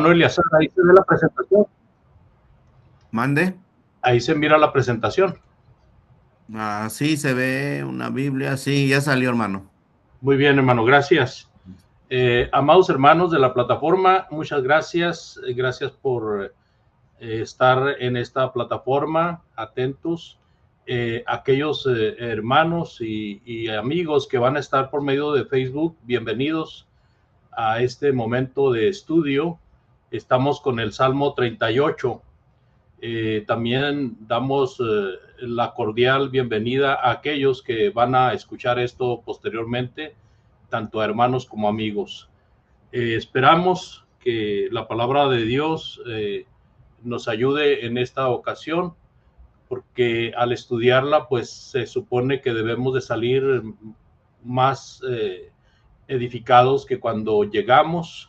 Hermano Eleazar, ahí se ve la presentación. Mande. Ahí se mira la presentación. Sí, se ve una Biblia. Sí, ya salió, hermano. Muy bien, hermano, gracias. Amados hermanos de la plataforma, muchas gracias. Gracias por estar en esta plataforma, atentos. Aquellos hermanos y amigos que van a estar por medio de Facebook, bienvenidos a este momento de estudio. Estamos con el Salmo 38. También damos la cordial bienvenida a aquellos que van a escuchar esto posteriormente, tanto a hermanos como amigos. Esperamos que la palabra de Dios nos ayude en esta ocasión, porque al estudiarla, pues se supone que debemos de salir más edificados que cuando llegamos.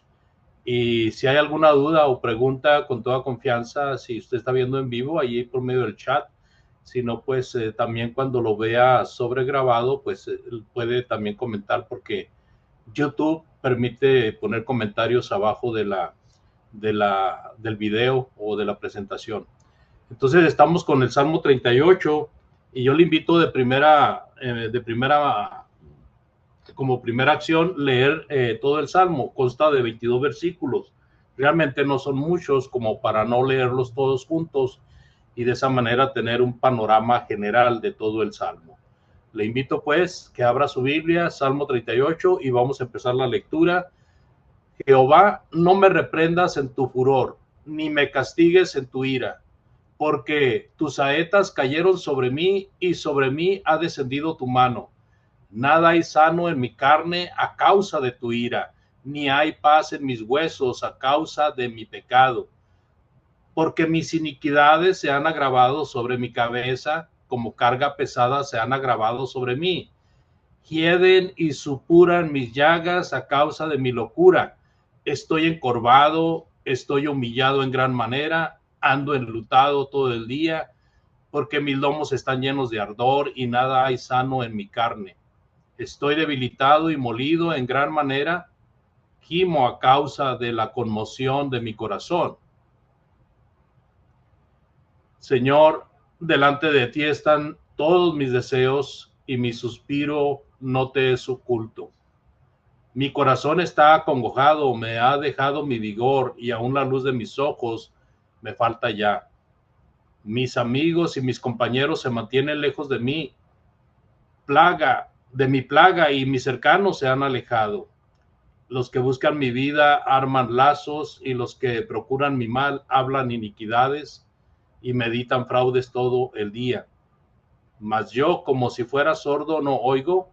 Y si hay alguna duda o pregunta, con toda confianza, si usted está viendo en vivo, ahí por medio del chat. Si no, pues también cuando lo vea sobregrabado, pues puede también comentar, porque YouTube permite poner comentarios abajo del video o de la presentación. Entonces estamos con el Salmo 38 y yo le invito como primera acción, leer todo el Salmo. Consta de 22 versículos. Realmente no son muchos como para no leerlos todos juntos y de esa manera tener un panorama general de todo el Salmo. Le invito pues que abra su Biblia, Salmo 38, y vamos a empezar la lectura. Jehová, no me reprendas en tu furor, ni me castigues en tu ira, porque tus saetas cayeron sobre mí y sobre mí ha descendido tu mano. Nada hay sano en mi carne a causa de tu ira, ni hay paz en mis huesos a causa de mi pecado. Porque mis iniquidades se han agravado sobre mi cabeza, como carga pesada se han agravado sobre mí. Hieden y supuran mis llagas a causa de mi locura. Estoy encorvado, estoy humillado en gran manera, ando enlutado todo el día, porque mis lomos están llenos de ardor y nada hay sano en mi carne. Estoy debilitado y molido en gran manera, gimo a causa de la conmoción de mi corazón. Señor, delante de ti están todos mis deseos y mi suspiro no te es oculto. Mi corazón está acongojado, me ha dejado mi vigor y aún la luz de mis ojos me falta ya. Mis amigos y mis compañeros se mantienen lejos de mí. De mi plaga y mis cercanos se han alejado. Los que buscan mi vida arman lazos y los que procuran mi mal hablan iniquidades y meditan fraudes todo el día. Mas yo, como si fuera sordo, no oigo,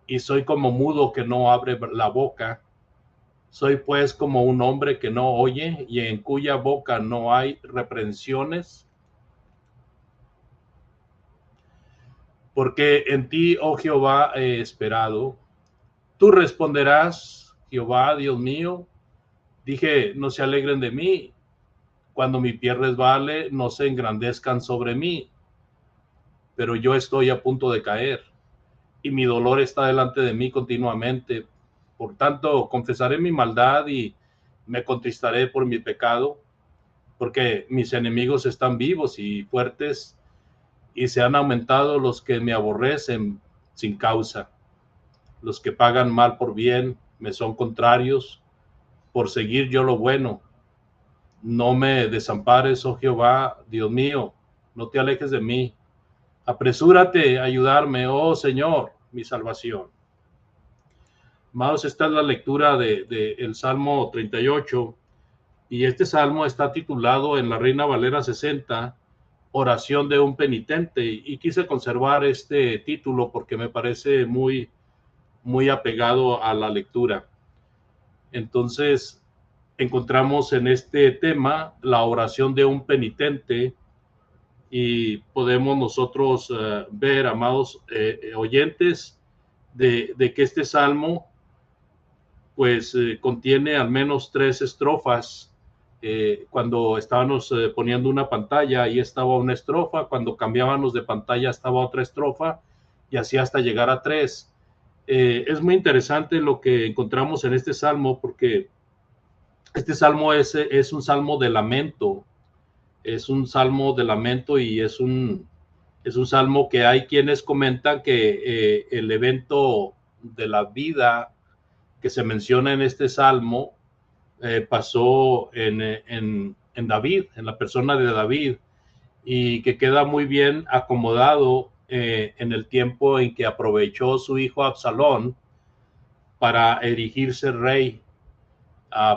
y soy como mudo que no abre la boca. Soy pues como un hombre que no oye y en cuya boca no hay reprensiones. Porque en ti, oh Jehová, he esperado. Tú responderás, Jehová, Dios mío. Dije, no se alegren de mí. Cuando mi pie resbale, no se engrandezcan sobre mí. Pero yo estoy a punto de caer y mi dolor está delante de mí continuamente. Por tanto, confesaré mi maldad y me contristaré por mi pecado, porque mis enemigos están vivos y fuertes, y se han aumentado los que me aborrecen sin causa. Los que pagan mal por bien me son contrarios, por seguir yo lo bueno. No me desampares, oh Jehová, Dios mío, no te alejes de mí. Apresúrate a ayudarme, oh Señor, mi salvación. Amados, esta es la lectura el Salmo 38, y este salmo está titulado en la Reina Valera 60, Oración de un penitente, y quise conservar este título porque me parece muy, muy apegado a la lectura. Entonces, encontramos en este tema la oración de un penitente, y podemos nosotros ver, amados oyentes, de que este salmo pues contiene al menos 3 estrofas. Cuando estábamos poniendo una pantalla, ahí estaba una estrofa, cuando cambiábamos de pantalla estaba otra estrofa, y así hasta llegar a 3. Es muy interesante lo que encontramos en este salmo, porque Este salmo es un salmo de lamento, es un salmo de lamento y es un salmo que hay quienes comentan que el evento de la vida que se menciona en este salmo pasó en David, en la persona de David, y que queda muy bien acomodado en el tiempo en que aprovechó su hijo Absalón para erigirse rey,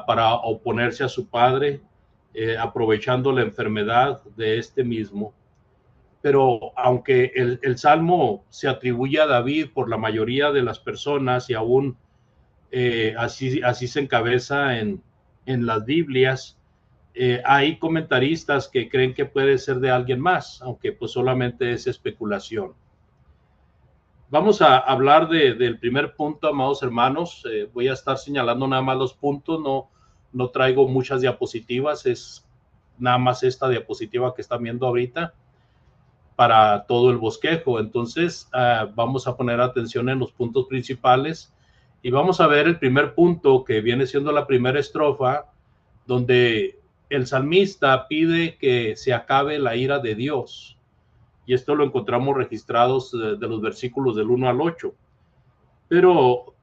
para oponerse a su padre, aprovechando la enfermedad de este mismo. Pero aunque el salmo se atribuye a David por la mayoría de las personas y aún así se encabeza en las Biblias, hay comentaristas que creen que puede ser de alguien más, aunque pues solamente es especulación. Vamos a hablar del primer punto, amados hermanos. Voy a estar señalando nada más los puntos, no traigo muchas diapositivas, es nada más esta diapositiva que están viendo ahorita para todo el bosquejo. Entonces vamos a poner atención en los puntos principales y vamos a ver el primer punto, que viene siendo la primera estrofa, donde el salmista pide que se acabe la ira de Dios. Y esto lo encontramos registrados de los versículos del 1 al 8. Pero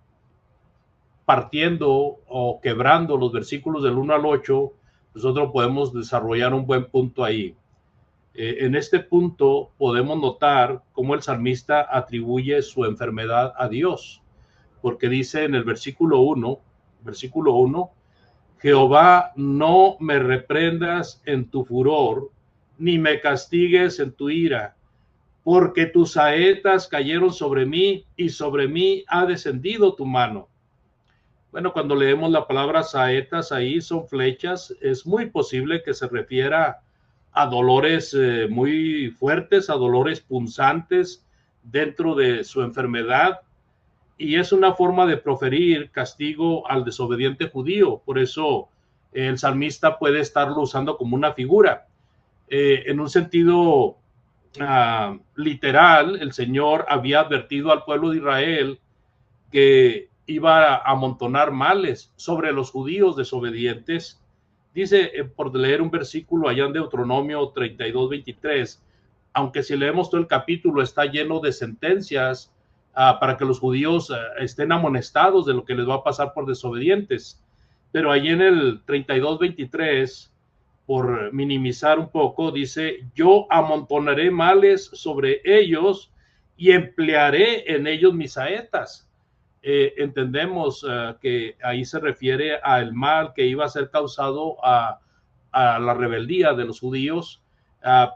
partiendo o quebrando los versículos del 1 al 8, nosotros podemos desarrollar un buen punto ahí. En este punto podemos notar cómo el salmista atribuye su enfermedad a Dios, porque dice en el versículo 1, Jehová, no me reprendas en tu furor, ni me castigues en tu ira, porque tus saetas cayeron sobre mí y sobre mí ha descendido tu mano. Bueno, cuando leemos la palabra saetas ahí son flechas, es muy posible que se refiera a dolores muy fuertes, a dolores punzantes dentro de su enfermedad, y es una forma de proferir castigo al desobediente judío. Por eso el salmista puede estarlo usando como una figura. En un sentido literal, el Señor había advertido al pueblo de Israel que iba a amontonar males sobre los judíos desobedientes. Dice, por leer un versículo allá en Deuteronomio 32:23, aunque si leemos todo el capítulo está lleno de sentencias para que los judíos estén amonestados de lo que les va a pasar por desobedientes. Pero allí en el 32:23, por minimizar un poco, dice, yo amontonaré males sobre ellos y emplearé en ellos mis saetas. Entendemos que ahí se refiere al mal que iba a ser causado a la rebeldía de los judíos,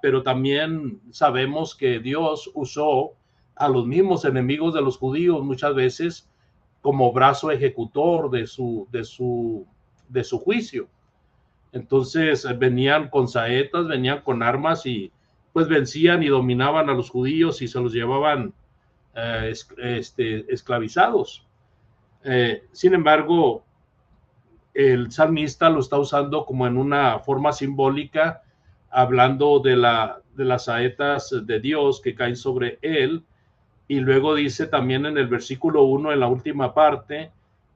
pero también sabemos que Dios usó a los mismos enemigos de los judíos muchas veces como brazo ejecutor de su juicio. Entonces venían con saetas, venían con armas y pues vencían y dominaban a los judíos y se los llevaban esclavizados. Sin embargo, el salmista lo está usando como en una forma simbólica, hablando de las saetas de Dios que caen sobre él, y luego dice también en el versículo 1, en la última parte,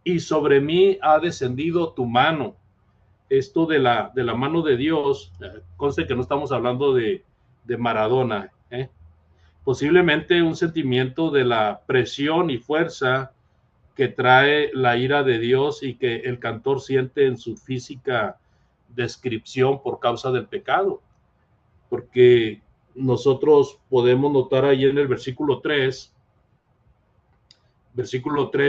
y sobre mí ha descendido tu mano. Esto de la mano de Dios, conste que no estamos hablando de Maradona, posiblemente un sentimiento de la presión y fuerza que trae la ira de Dios y que el cantor siente en su física descripción por causa del pecado. Porque nosotros podemos notar ahí en el versículo 3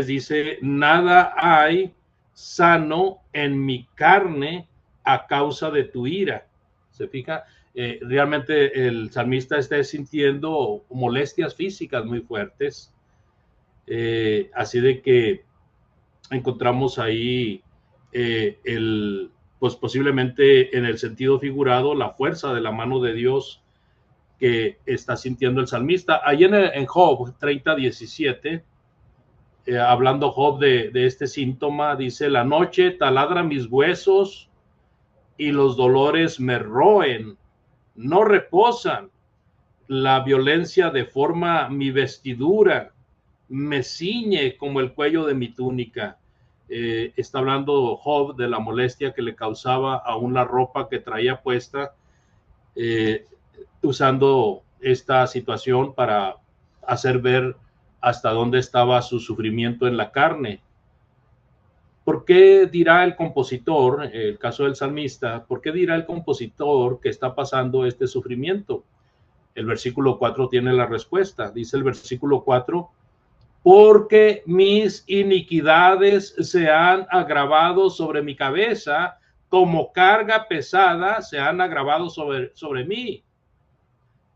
dice, nada hay sano en mi carne a causa de tu ira. ¿Se fija? Realmente el salmista está sintiendo molestias físicas muy fuertes. Así de que encontramos ahí pues posiblemente en el sentido figurado la fuerza de la mano de Dios que está sintiendo el salmista. Ahí en Job 30:17, hablando Job de este síntoma, dice, la noche taladra mis huesos y los dolores me roen, no reposan, la violencia deforma mi vestidura, me ciñe como el cuello de mi túnica. Está hablando Job de la molestia que le causaba aún la ropa que traía puesta, usando esta situación para hacer ver hasta dónde estaba su sufrimiento en la carne. ¿Por qué dirá el compositor, el caso del salmista, por qué dirá el compositor que está pasando este sufrimiento? El versículo 4 tiene la respuesta. Dice el versículo 4, porque mis iniquidades se han agravado sobre mi cabeza, como carga pesada se han agravado sobre mí.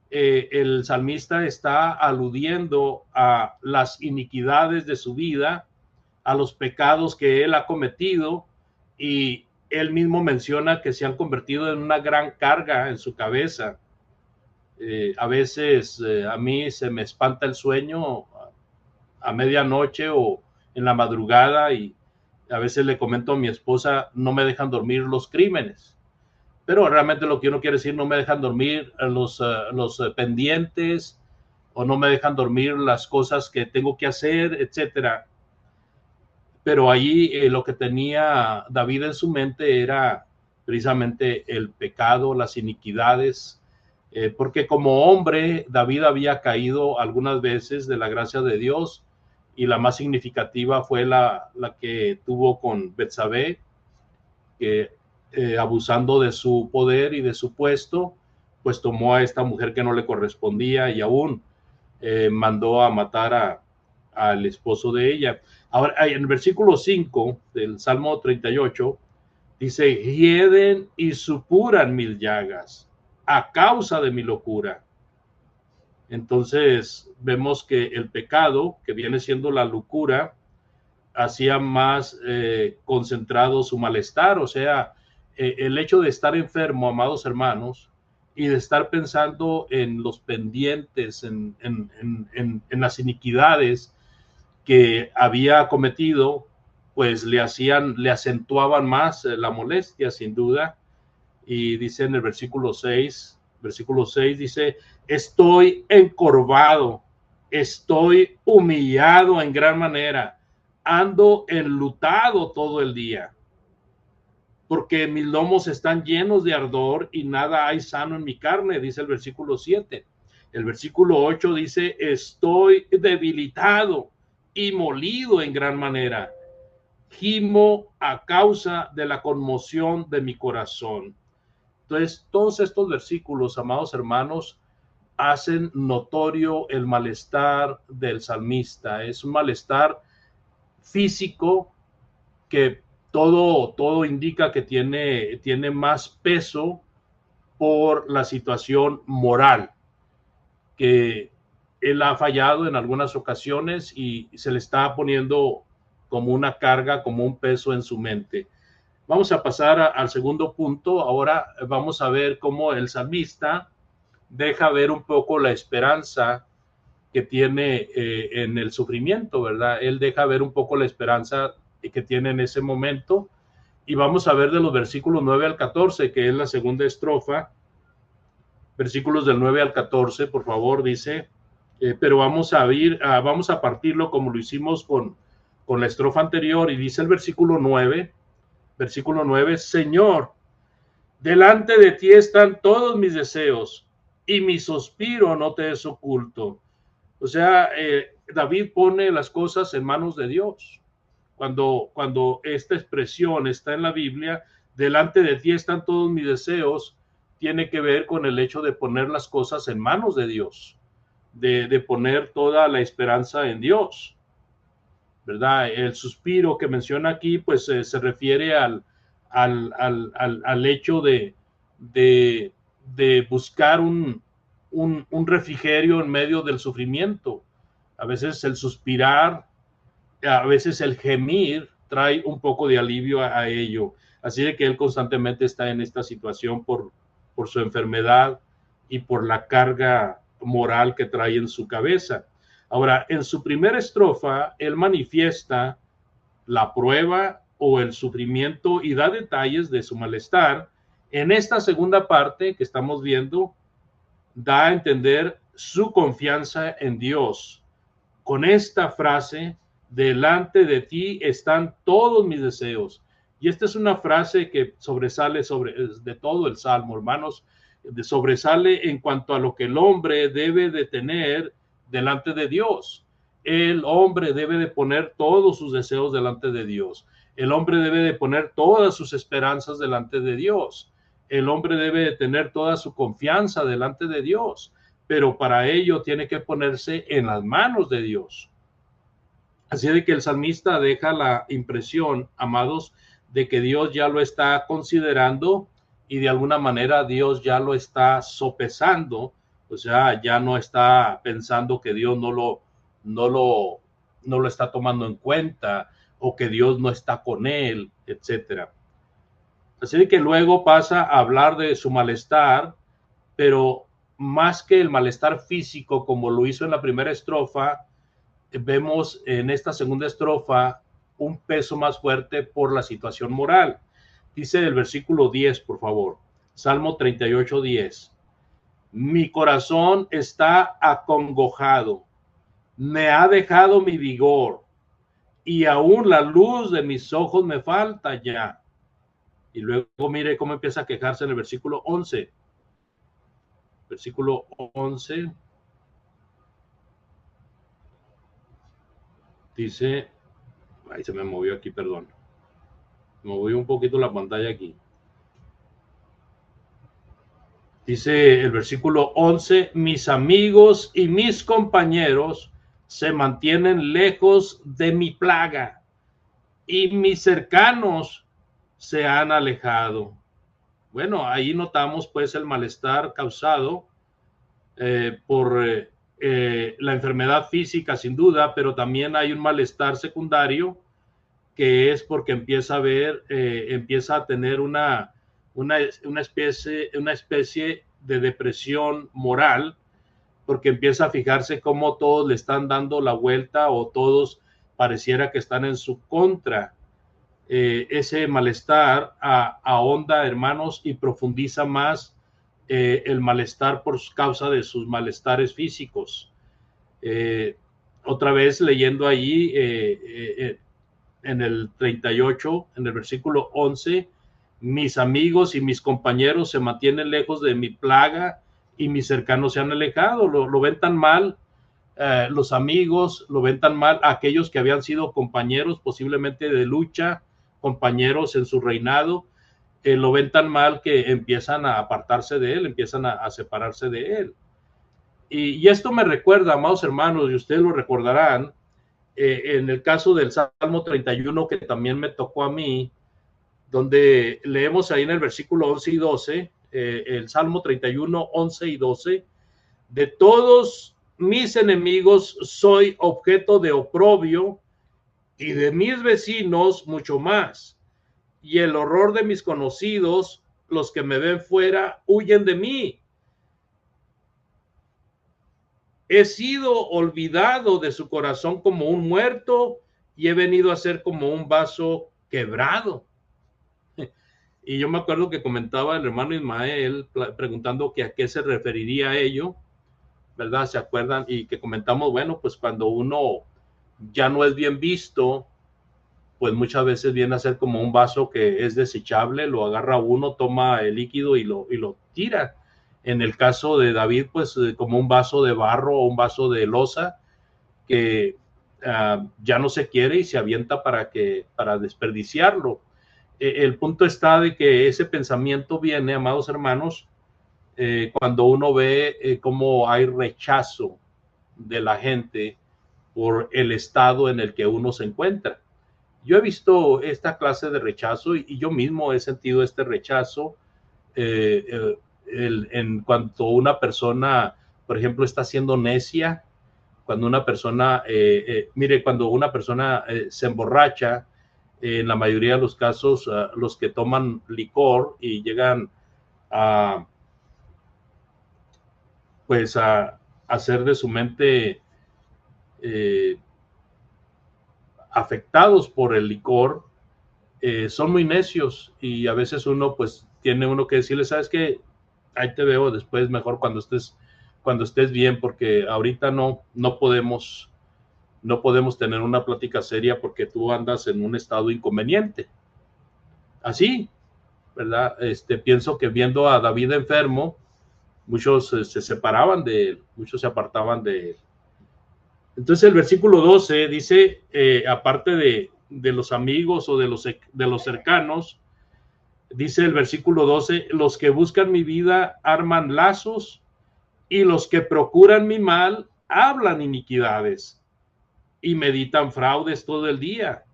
El salmista está aludiendo a las iniquidades de su vida, a los pecados que él ha cometido, y él mismo menciona que se han convertido en una gran carga en su cabeza. A veces a mí se me espanta el sueño a medianoche o en la madrugada, y a veces le comento a mi esposa, no me dejan dormir los crímenes. Pero realmente lo que uno quiere decir, no me dejan dormir los pendientes, o no me dejan dormir las cosas que tengo que hacer, etcétera. Pero allí lo que tenía David en su mente era precisamente el pecado, las iniquidades, porque como hombre David había caído algunas veces de la gracia de Dios, y la más significativa fue la que tuvo con Betsabé, que abusando de su poder y de su puesto, pues tomó a esta mujer que no le correspondía, y aún mandó a matar al esposo de ella. Ahora, en el versículo 5 del Salmo 38, dice, hieden y supuran mil llagas a causa de mi locura. Entonces vemos que el pecado, que viene siendo la locura, hacía más concentrado su malestar. O sea, el hecho de estar enfermo, amados hermanos, y de estar pensando en los pendientes, en las iniquidades que había cometido, pues le acentuaban más la molestia, sin duda. Y dice en el versículo 6 dice, estoy encorvado, estoy humillado en gran manera, ando enlutado todo el día, porque mis lomos están llenos de ardor y nada hay sano en mi carne, dice el versículo 7. El versículo 8 dice, estoy debilitado y molido en gran manera, gimo a causa de la conmoción de mi corazón. Entonces, todos estos versículos, amados hermanos, hacen notorio el malestar del salmista. Es un malestar físico que todo indica que tiene más peso por la situación moral, que él ha fallado en algunas ocasiones y se le está poniendo como una carga, como un peso en su mente. Vamos a pasar al segundo punto. Ahora vamos a ver cómo el salmista deja ver un poco la esperanza que tiene en el sufrimiento, ¿verdad? Él deja ver un poco la esperanza que tiene en ese momento. Y vamos a ver de los versículos 9 al 14, que es la segunda estrofa. Versículos del 9 al 14, por favor, dice, pero vamos a partirlo como lo hicimos con la estrofa anterior, y dice el versículo 9, Señor, delante de ti están todos mis deseos, y mi suspiro no te es oculto. O sea, David pone las cosas en manos de Dios. Cuando esta expresión está en la Biblia, delante de ti están todos mis deseos, tiene que ver con el hecho de poner las cosas en manos de Dios, de poner toda la esperanza en Dios, ¿verdad? El suspiro que menciona aquí, pues se refiere al hecho de buscar un refrigerio en medio del sufrimiento. A veces el suspirar, a veces el gemir trae un poco de alivio a ello. Así de que él constantemente está en esta situación por su enfermedad y por la carga moral que trae en su cabeza. Ahora, en su primera estrofa, él manifiesta la prueba o el sufrimiento y da detalles de su malestar. En esta segunda parte que estamos viendo, da a entender su confianza en Dios. Con esta frase delante de ti están todos mis deseos. Y esta es una frase que sobresale de todo el Salmo, hermanos, sobresale en cuanto a lo que el hombre debe de tener delante de Dios. El hombre debe de poner todos sus deseos delante de Dios. El hombre debe de poner todas sus esperanzas delante de Dios. El hombre debe de tener toda su confianza delante de Dios, pero para ello tiene que ponerse en las manos de Dios. Así de que el salmista deja la impresión, amados, de que Dios ya lo está considerando y de alguna manera Dios ya lo está sopesando, o sea, ya no está pensando que Dios no lo está tomando en cuenta o que Dios no está con él, etcétera. Así de que luego pasa a hablar de su malestar, pero más que el malestar físico como lo hizo en la primera estrofa, vemos en esta segunda estrofa un peso más fuerte por la situación moral. Dice el versículo 10, por favor, Salmo 38, 10. Mi corazón está acongojado, me ha dejado mi vigor, y aún la luz de mis ojos me falta ya. Y luego mire cómo empieza a quejarse en el versículo 11. Versículo 11. Dice, ahí se me movió aquí, perdón. Me movió un poquito la pantalla aquí. Dice el versículo 11, mis amigos y mis compañeros se mantienen lejos de mi plaga y mis cercanos se han alejado. Bueno, ahí notamos pues el malestar causado por la enfermedad física sin duda, pero también hay un malestar secundario que es porque empieza a ver, empieza a tener una especie de depresión moral, porque empieza a fijarse cómo todos le están dando la vuelta o todos pareciera que están en su contra. Ese malestar ahonda, hermanos, y profundiza más el malestar por causa de sus malestares físicos. Otra vez leyendo allí en el 38, en el versículo 11, mis amigos y mis compañeros se mantienen lejos de mi plaga y mis cercanos se han alejado. Lo ven tan mal, los amigos lo ven tan mal, aquellos que habían sido compañeros posiblemente de lucha, compañeros en su reinado, lo ven tan mal que empiezan a apartarse de él, empiezan a separarse de él. Y esto me recuerda, amados hermanos, y ustedes lo recordarán, en el caso del Salmo 31, que también me tocó a mí, donde leemos ahí en el versículo 11 y 12, el Salmo 31, 11 y 12, de todos mis enemigos soy objeto de oprobio y de mis vecinos mucho más. Y el horror de mis conocidos, los que me ven fuera, huyen de mí. He sido olvidado de su corazón como un muerto y he venido a ser como un vaso quebrado. Y yo me acuerdo que comentaba el hermano Ismael preguntando que a qué se referiría ello, ¿verdad? ¿Se acuerdan? Y que comentamos, bueno, pues cuando uno ya no es bien visto, pues muchas veces viene a ser como un vaso que es desechable, lo agarra uno, toma el líquido y lo tira. En el caso de David, pues como un vaso de barro o un vaso de loza que ya no se quiere y se avienta para desperdiciarlo. El punto está de que ese pensamiento viene, amados hermanos, cuando uno ve cómo hay rechazo de la gente por el estado en el que uno se encuentra. Yo he visto esta clase de rechazo y yo mismo he sentido este rechazo en cuanto una persona, por ejemplo, está siendo necia, cuando una persona, mire, cuando una persona se emborracha, en la mayoría de los casos, los que toman licor y llegan pues a hacer de su mente afectados por el licor, son muy necios y a veces uno pues tiene uno que decirle, sabes que ahí te veo después, mejor cuando estés bien, porque ahorita no podemos no podemos tener una plática seria porque tú andas en un estado inconveniente. Así, ¿verdad? Pienso que viendo a David enfermo, muchos se separaban de él, muchos se apartaban de él. Entonces el versículo 12 dice, aparte de los amigos o de los cercanos, dice el versículo 12, los que buscan mi vida arman lazos y los que procuran mi mal hablan iniquidades y meditan fraudes todo el día.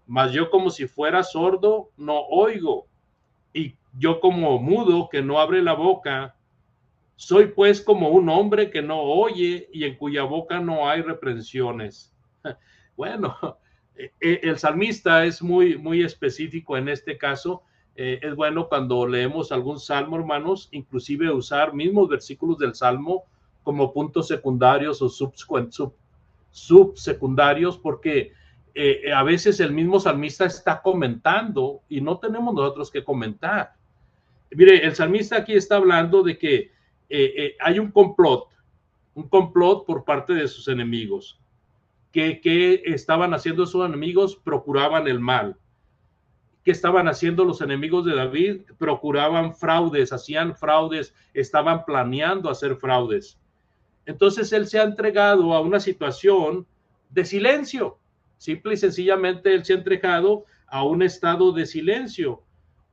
Mas yo como si fuera sordo no oigo, y yo como mudo que no abre la boca. Soy pues como un hombre que no oye y en cuya boca no hay reprensiones. Bueno, el salmista es muy específico en este caso. Es bueno cuando leemos algún salmo, hermanos, inclusive usar mismos versículos del salmo como puntos secundarios o subsecundarios, porque a veces el mismo salmista está comentando y no tenemos nosotros que comentar. Mire, el salmista aquí está hablando de que hay un complot por parte de sus enemigos. ¿Qué estaban haciendo sus enemigos? Procuraban el mal. ¿Qué estaban haciendo los enemigos de David? Procuraban fraudes, hacían fraudes, estaban planeando hacer fraudes. Entonces él se ha entregado a una situación de silencio. Simple y sencillamente él se ha entregado a un estado de silencio.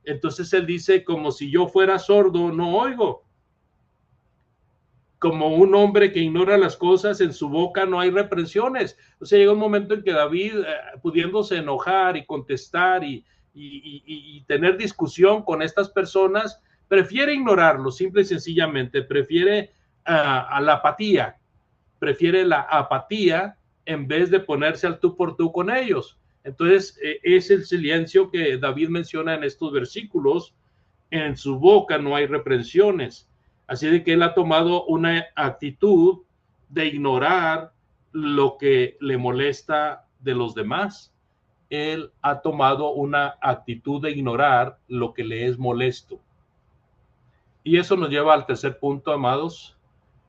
Entonces él dice, como si yo fuera sordo, no oigo. Como un hombre que ignora las cosas, en su boca no hay reprensiones. O sea, llega un momento en que David, pudiéndose enojar y contestar y tener discusión con estas personas, prefiere ignorarlo, simple y sencillamente, prefiere a la apatía, en vez de ponerse al tú por tú con ellos. Entonces, es el silencio que David menciona en estos versículos. En su boca no hay reprensiones. Así de que él ha tomado una actitud de ignorar lo que le molesta de los demás. Él ha tomado una actitud de ignorar lo que le es molesto. Y eso nos lleva al tercer punto, amados.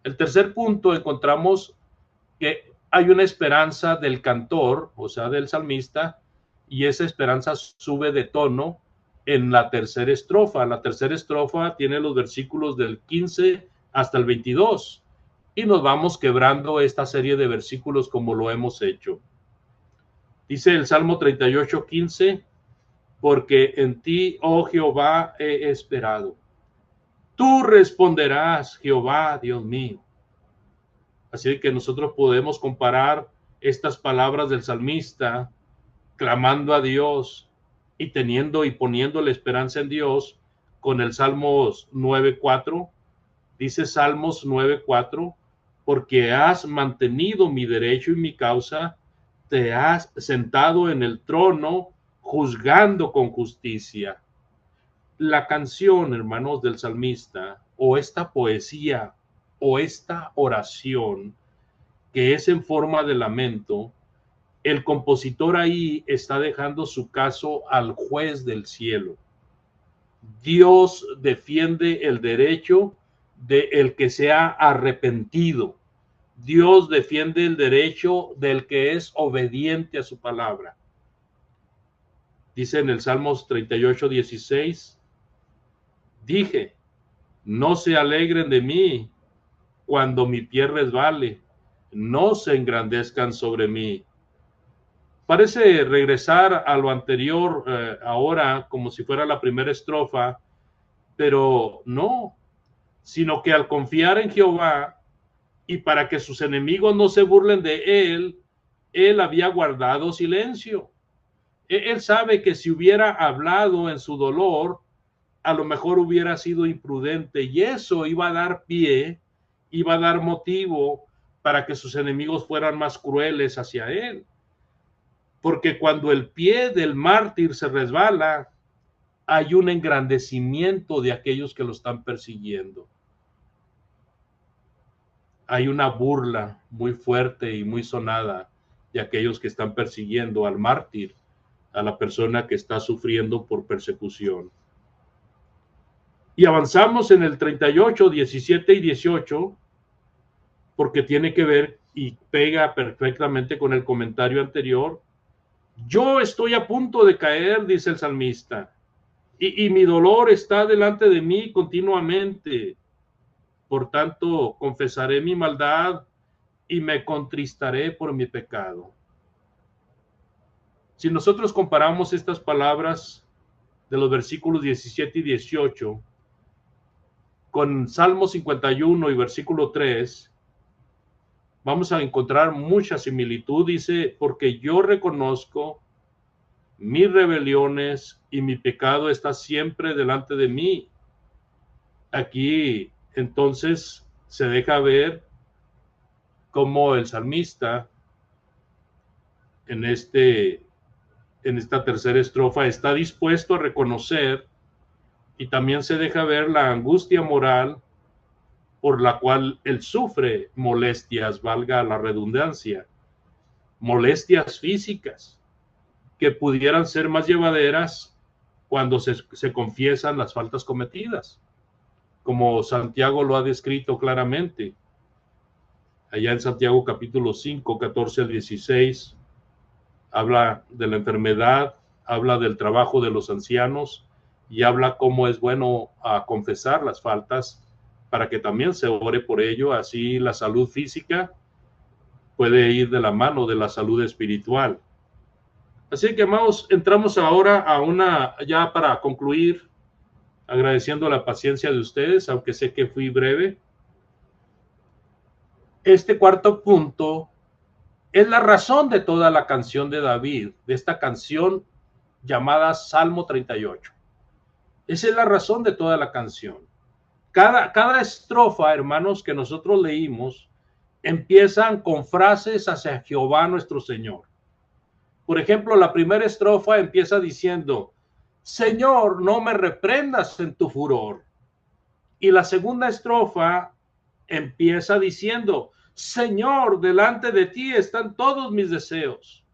El tercer punto, encontramos que hay una esperanza del cantor, o sea, del salmista, y esa esperanza sube de tono en la tercera estrofa. La tercera estrofa tiene los versículos del 15 hasta el 22, y nos vamos quebrando esta serie de versículos como lo hemos hecho. Dice el Salmo 38:15, porque en ti, oh Jehová, he esperado. Tú responderás, Jehová, Dios mío. Así que nosotros podemos comparar estas palabras del salmista, clamando a Dios y teniendo y poniendo la esperanza en Dios, con el Salmos 9:4. Dice Salmos 9:4, porque has mantenido mi derecho y mi causa, te has sentado en el trono, juzgando con justicia. La canción, hermanos, del salmista, o esta poesía, o esta oración, que es en forma de lamento, el compositor ahí está dejando su caso al juez del cielo. Dios defiende el derecho del que se ha arrepentido. Dios defiende el derecho del que es obediente a su palabra. Dice en el Salmos 38:16, dije, no se alegren de mí cuando mi pie resbale, no se engrandezcan sobre mí. Parece regresar a lo anterior ahora como si fuera la primera estrofa, pero no, sino que al confiar en Jehová y para que sus enemigos no se burlen de él, él había guardado silencio. Él sabe que si hubiera hablado en su dolor, a lo mejor hubiera sido imprudente y eso iba a dar pie, iba a dar motivo para que sus enemigos fueran más crueles hacia él. Porque cuando el pie del mártir se resbala, hay un engrandecimiento de aquellos que lo están persiguiendo. Hay una burla muy fuerte y muy sonada de aquellos que están persiguiendo al mártir, a la persona que está sufriendo por persecución. Y avanzamos en el 38, 17 y 18, porque tiene que ver y pega perfectamente con el comentario anterior. Yo estoy a punto de caer, dice el salmista, y mi dolor está delante de mí continuamente. Por tanto, confesaré mi maldad y me contristaré por mi pecado. Si nosotros comparamos estas palabras de los versículos 17 y 18 con Salmo 51 y versículo 3, vamos a encontrar mucha similitud. Dice, porque yo reconozco mis rebeliones y mi pecado está siempre delante de mí. Aquí entonces se deja ver cómo el salmista en esta tercera estrofa está dispuesto a reconocer, y también se deja ver la angustia moral por la cual él sufre molestias, valga la redundancia, molestias físicas que pudieran ser más llevaderas cuando se confiesan las faltas cometidas, como Santiago lo ha descrito claramente. Allá en Santiago capítulo 5, 14 al 16, habla de la enfermedad, habla del trabajo de los ancianos y habla cómo es bueno confesar las faltas para que también se ore por ello. Así la salud física puede ir de la mano de la salud espiritual. Así que, amados, entramos ahora ya para concluir, agradeciendo la paciencia de ustedes, aunque sé que fui breve. Este cuarto punto es la razón de toda la canción de David, de esta canción llamada Salmo 38. Esa es la razón de toda la canción. Cada estrofa, hermanos, que nosotros leímos, empiezan con frases hacia Jehová nuestro Señor. Por ejemplo, la primera estrofa empieza diciendo, Señor, no me reprendas en tu furor. Y la segunda estrofa empieza diciendo, Señor, delante de ti están todos mis deseos.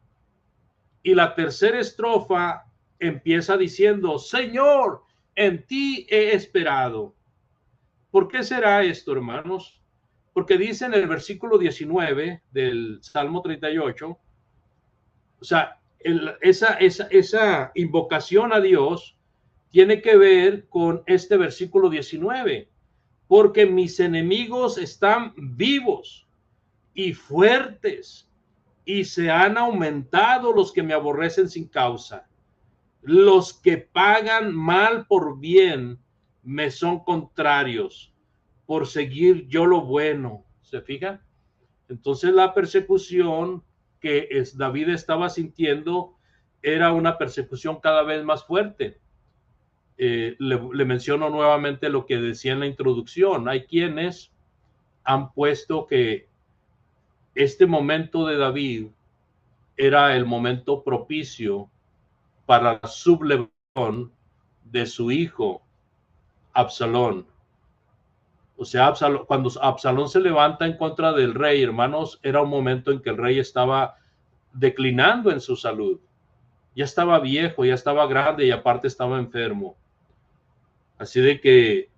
Y la tercera estrofa empieza diciendo, Señor, en ti he esperado. ¿Por qué será esto, hermanos? Porque dice en el versículo 19 del Salmo 38, o sea, esa invocación a Dios tiene que ver con este versículo 19, porque mis enemigos están vivos y fuertes, y se han aumentado los que me aborrecen sin causa. Los que pagan mal por bien me son contrarios, por seguir yo lo bueno. ¿Se fija? Entonces la persecución que David estaba sintiendo era una persecución cada vez más fuerte. Le menciono nuevamente lo que decía en la introducción. Hay quienes han puesto que este momento de David era el momento propicio para la sublevación de su hijo Absalón. O sea, cuando Absalón se levanta en contra del rey, hermanos, era un momento en que el rey estaba declinando en su salud. Ya estaba viejo, ya estaba grande y aparte estaba enfermo. Así de que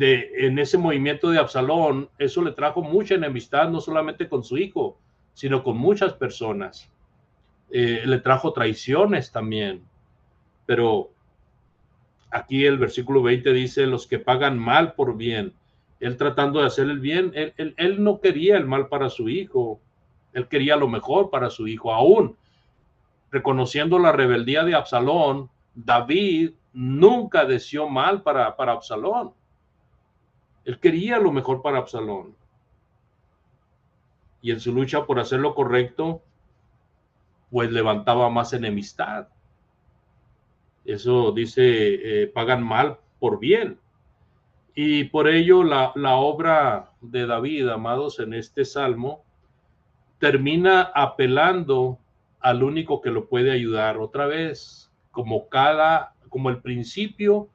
en ese movimiento de Absalón, eso le trajo mucha enemistad, no solamente con su hijo, sino con muchas personas. Le trajo traiciones también. Pero aquí el versículo 20 dice, los que pagan mal por bien. Él tratando de hacer el bien, él no quería el mal para su hijo, él quería lo mejor para su hijo. Aún reconociendo la rebeldía de Absalón, David nunca deseó mal para Absalón. Él quería lo mejor para Absalón. Y en su lucha por hacer lo correcto, pues levantaba más enemistad. Eso dice, pagan mal por bien. Y por ello la obra de David, amados, en este salmo, termina apelando al único que lo puede ayudar otra vez, como el principio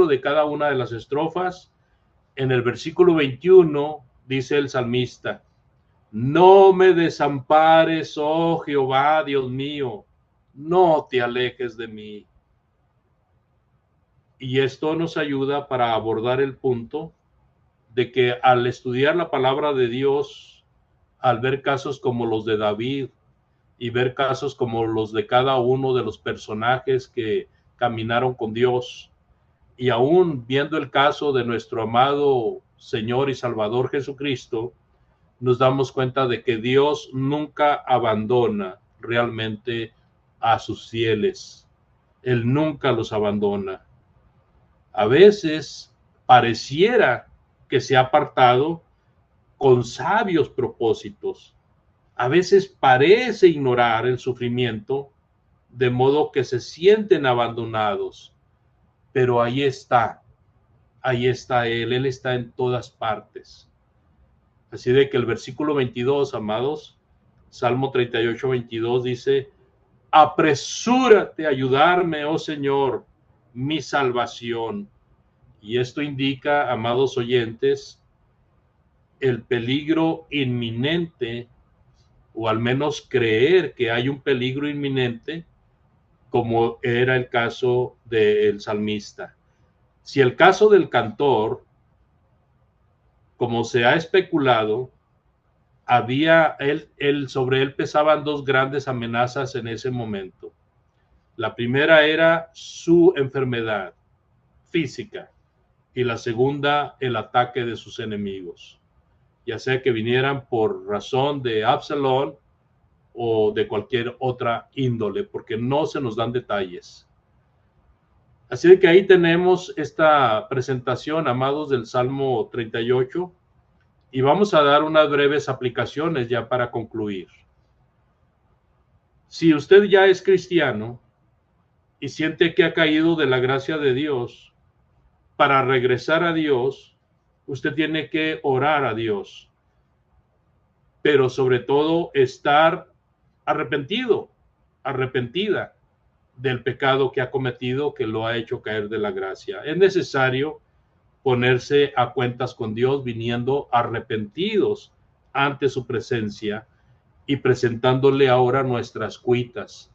de cada una de las estrofas. En el versículo 21 dice el salmista, no me desampares, oh Jehová, Dios mío, no te alejes de mí. Y esto nos ayuda para abordar el punto de que al estudiar la palabra de Dios, al ver casos como los de David y ver casos como los de cada uno de los personajes que caminaron con Dios, y aún viendo el caso de nuestro amado Señor y Salvador Jesucristo, nos damos cuenta de que Dios nunca abandona realmente a sus fieles. Él nunca los abandona. A veces pareciera que se ha apartado con sabios propósitos. A veces parece ignorar el sufrimiento, de modo que se sienten abandonados. Pero ahí está Él está en todas partes. Así de que el versículo 22, amados, Salmo 38, 22 dice: apresúrate a ayudarme, oh Señor, mi salvación. Y esto indica, amados oyentes, el peligro inminente, o al menos creer que hay un peligro inminente, como era el caso del salmista. Si el caso del cantor, como se ha especulado, sobre él pesaban dos grandes amenazas en ese momento. La primera era su enfermedad física y la segunda, el ataque de sus enemigos, ya sea que vinieran por razón de Absalón o de cualquier otra índole, porque no se nos dan detalles. Así de que ahí tenemos esta presentación, amados, del Salmo 38, y vamos a dar unas breves aplicaciones ya para concluir. Si usted ya es cristiano y siente que ha caído de la gracia de Dios, para regresar a Dios, usted tiene que orar a Dios, pero sobre todo estar arrepentido, arrepentida del pecado que ha cometido, que lo ha hecho caer de la gracia. Es necesario ponerse a cuentas con Dios, viniendo arrepentidos ante su presencia y presentándole ahora nuestras cuitas,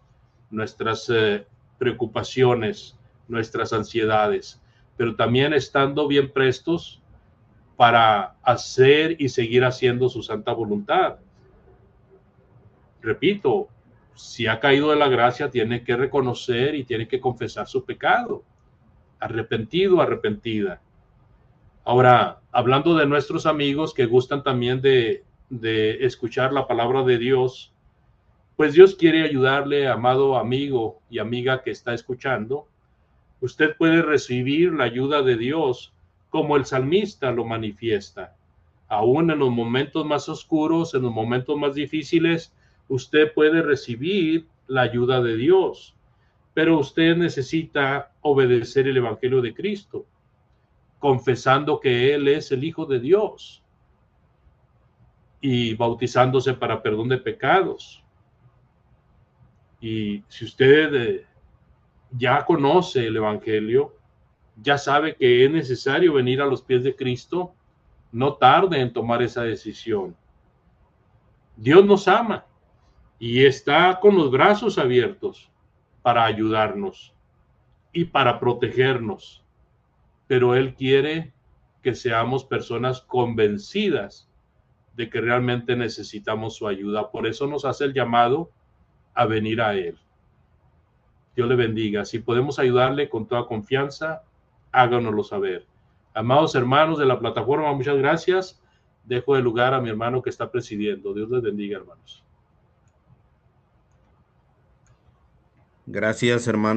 nuestras preocupaciones, nuestras ansiedades, pero también estando bien prestos para hacer y seguir haciendo su santa voluntad. Repito, si ha caído de la gracia, tiene que reconocer y tiene que confesar su pecado. Arrepentido, arrepentida. Ahora, hablando de nuestros amigos que gustan también de escuchar la palabra de Dios, pues Dios quiere ayudarle, amado amigo y amiga que está escuchando. Usted puede recibir la ayuda de Dios como el salmista lo manifiesta. Aún en los momentos más oscuros, en los momentos más difíciles, usted puede recibir la ayuda de Dios, pero usted necesita obedecer el Evangelio de Cristo, confesando que Él es el Hijo de Dios y bautizándose para perdón de pecados. Y si usted ya conoce el Evangelio, ya sabe que es necesario venir a los pies de Cristo, no tarde en tomar esa decisión. Dios nos ama y está con los brazos abiertos para ayudarnos y para protegernos, pero Él quiere que seamos personas convencidas de que realmente necesitamos su ayuda. Por eso nos hace el llamado a venir a Él. Dios le bendiga. Si podemos ayudarle con toda confianza, háganoslo saber. Amados hermanos de la plataforma, muchas gracias. Dejo el lugar a mi hermano que está presidiendo. Dios les bendiga, hermanos. Gracias, hermano.